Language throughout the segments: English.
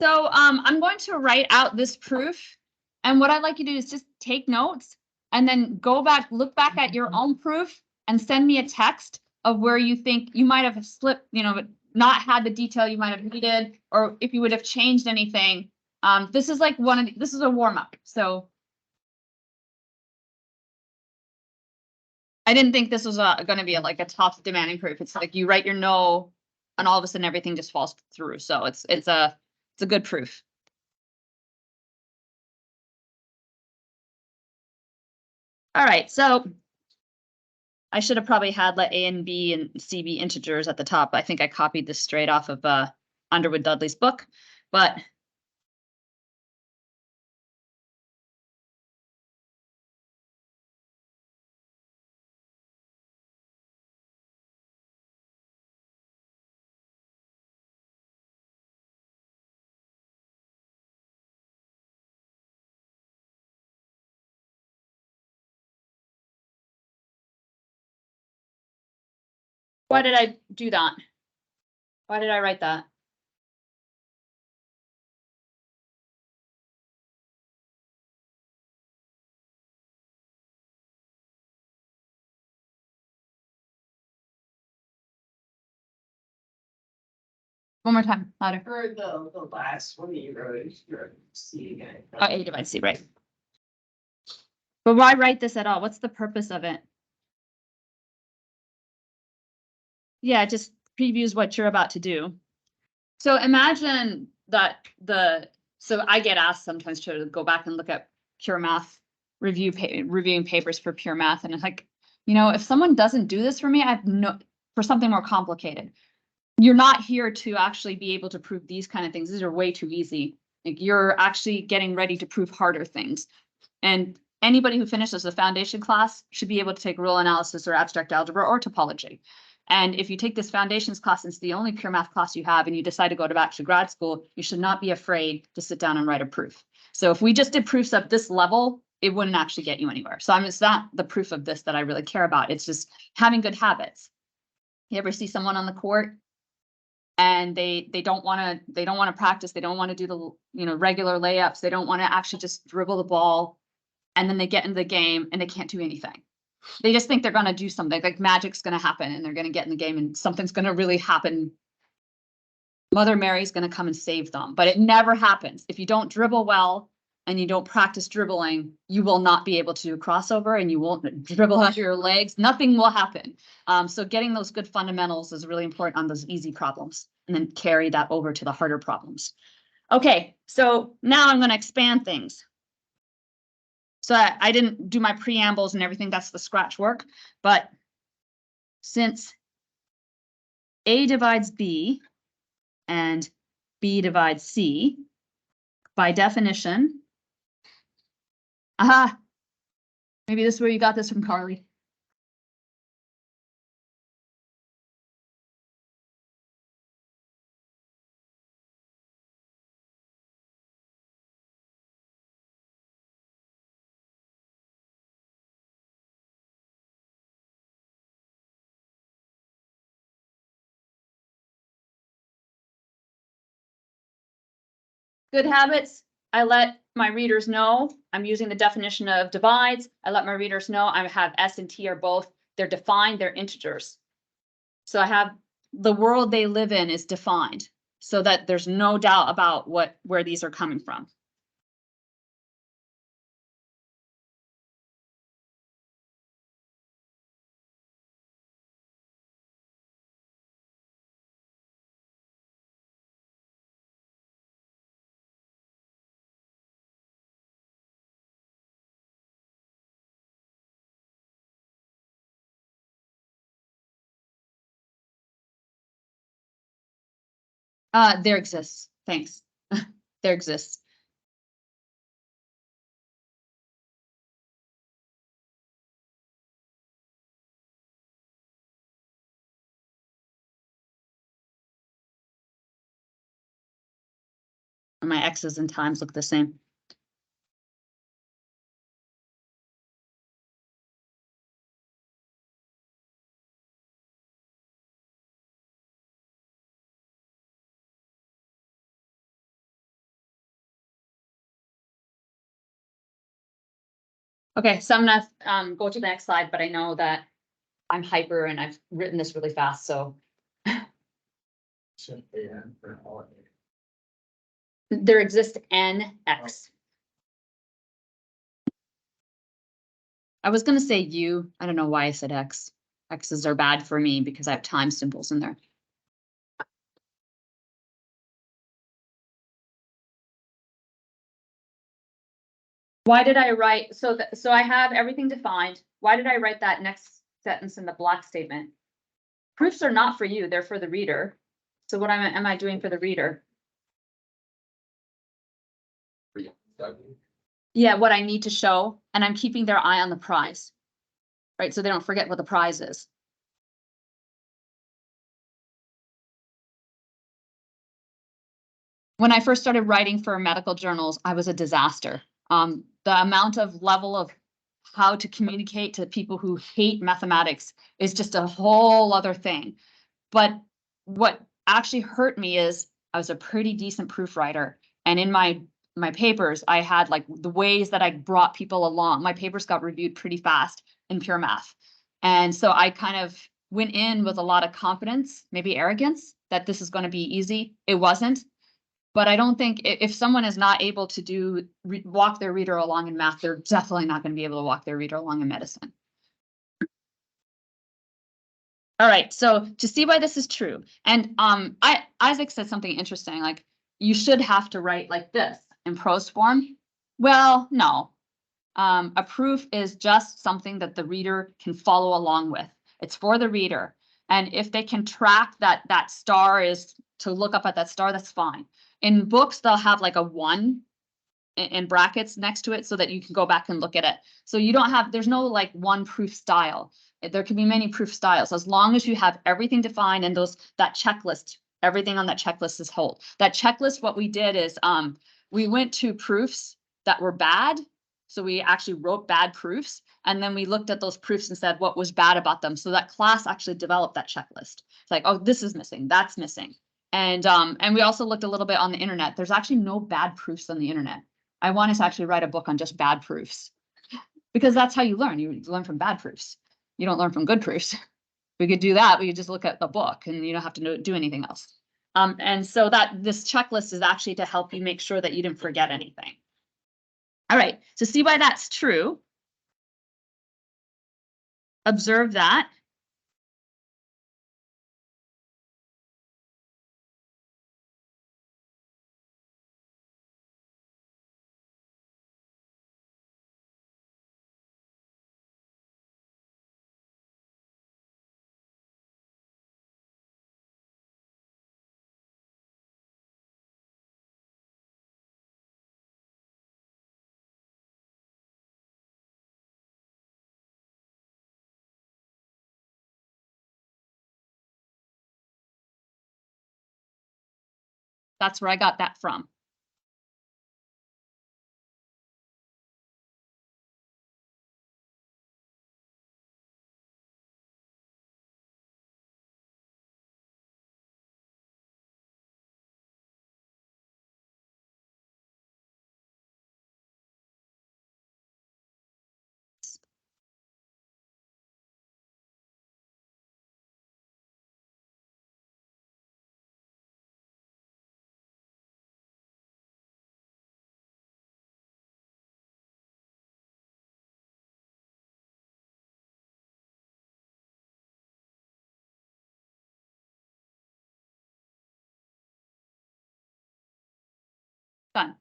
So I'm going to write out this proof. And what I'd like you to do is just take notes and then go back, look back at your own proof and send me a text of where you think you might have slipped, but not had the detail you might have needed, or if you would have changed anything. This is like this is a warm up. So I didn't think this was going to be like a tough demanding proof. It's like you write your no and all of a sudden everything just falls through. So it's a good proof. All right, so I should have probably had let A and B and C be integers at the top. I think I copied this straight off of Underwood Dudley's book, but why did I do that? Why did I write that? One more time, louder. For the last one that you wrote, you're C again. Oh, A divided C, right. But why write this at all? What's the purpose of it? Yeah, it just previews what you're about to do. So imagine that so I get asked sometimes to go back and look at pure math reviewing papers for pure math. And it's like, if someone doesn't do this for me, for something more complicated. You're not here to actually be able to prove these kind of things. These are way too easy. Like you're actually getting ready to prove harder things. And anybody who finishes a foundation class should be able to take rule analysis or abstract algebra or topology. And if you take this foundations class and it's the only pure math class you have and you decide to go back to grad school, you should not be afraid to sit down and write a proof. So if we just did proofs at this level, it wouldn't actually get you anywhere. So it's not the proof of this that I really care about. It's just having good habits. You ever see someone on the court and they don't want to practice, they don't want to do the regular layups, they don't want to actually just dribble the ball, and then they get into the game and they can't do anything. They just think they're going to do something, like magic's going to happen and they're going to get in the game and something's going to really happen. Mother Mary's going to come and save them, but it never happens. If you don't dribble well and you don't practice dribbling, you will not be able to do a crossover and you won't dribble out your legs. Nothing will happen. So getting those good fundamentals is really important on those easy problems and then carry that over to the harder problems. Okay, so now I'm going to expand things. So I didn't do my preambles and everything. That's the scratch work. But since A divides B and B divides C, by definition, maybe this is where you got this from, Carly. Good habits. I let my readers know I'm using the definition of divides. I let my readers know I have S and T are both, they're defined, they're integers. So I have the world they live in is defined so that there's no doubt about where these are coming from. There exists. Thanks. There exists. My X's and times look the same. Okay, so I'm gonna go to the next slide, but I know that I'm hyper and I've written this really fast, so there exists NX. I was gonna say U. I don't know why I said X. X's are bad for me because I have time symbols in there. Why did I write, so I have everything defined. Why did I write that next sentence in the block statement? Proofs are not for you, they're for the reader. So what am I doing for the reader? Yeah, what I need to show, and I'm keeping their eye on the prize. Right, so they don't forget what the prize is. When I first started writing for medical journals, I was a disaster. The amount of level of how to communicate to people who hate mathematics is just a whole other thing. But what actually hurt me is I was a pretty decent proofwriter. And in my papers, I had like the ways that I brought people along. My papers got reviewed pretty fast in pure math. And so I kind of went in with a lot of confidence, maybe arrogance, that this is going to be easy. It wasn't. But I don't think if someone is not able to walk their reader along in math, they're definitely not going to be able to walk their reader along in medicine. All right, so to see why this is true, and Isaac said something interesting, like you should have to write like this in prose form. Well, no. A proof is just something that the reader can follow along with. It's for the reader. And if they can track that star is to look up at that star, that's fine. In books, they'll have like a 1 in brackets next to it so that you can go back and look at it. So you don't have, there's no like one proof style. There can be many proof styles as long as you have everything defined and that checklist, everything on that checklist is whole. That checklist, what we did is we went to proofs that were bad. So we actually wrote bad proofs and then we looked at those proofs and said what was bad about them. So that class actually developed that checklist. It's like, oh, this is missing, that's missing. And we also looked a little bit on the internet. There's actually no bad proofs on the internet. I wanted to actually write a book on just bad proofs because that's how you learn. You learn from bad proofs. You don't learn from good proofs. We could do that. We could just look at the book and you don't have to do anything else. And so that this checklist is actually to help you make sure that you didn't forget anything. All right, so see why that's true. Observe that. That's where I got that from. Done.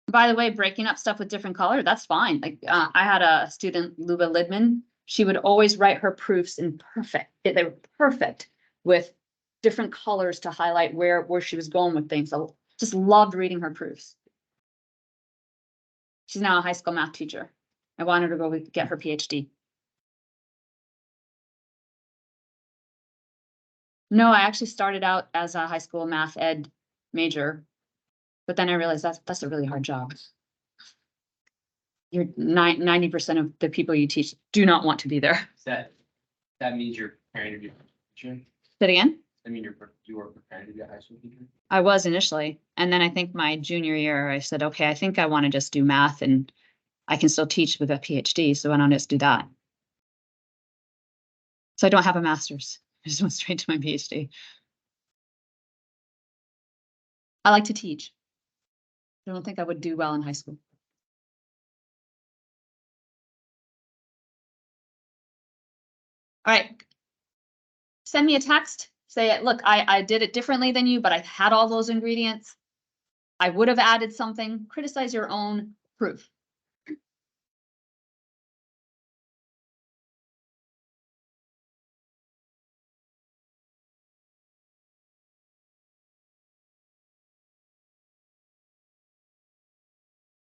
By the way, breaking up stuff with different color, that's fine. Like I had a student, Luba Lidman. She would always write her proofs in perfect. They were perfect with different colors to highlight where she was going with things. I just loved reading her proofs. She's now a high school math teacher. I wanted her to go get her PhD. No, I actually started out as a high school math ed major, but then I realized that's a really hard job. You're 90% of the people you teach do not want to be there. That means you're preparing to be a teacher? Say it again? I mean, you were preparing to be a high school teacher? I was initially, and then I think my junior year, I said, okay, I think I want to just do math and I can still teach with a PhD, so why don't I just do that? So I don't have a master's. I just went straight to my PhD. I like to teach. I don't think I would do well in high school. All right. Send me a text. Say, look, I did it differently than you, but I had all those ingredients. I would have added something. Criticize your own proof.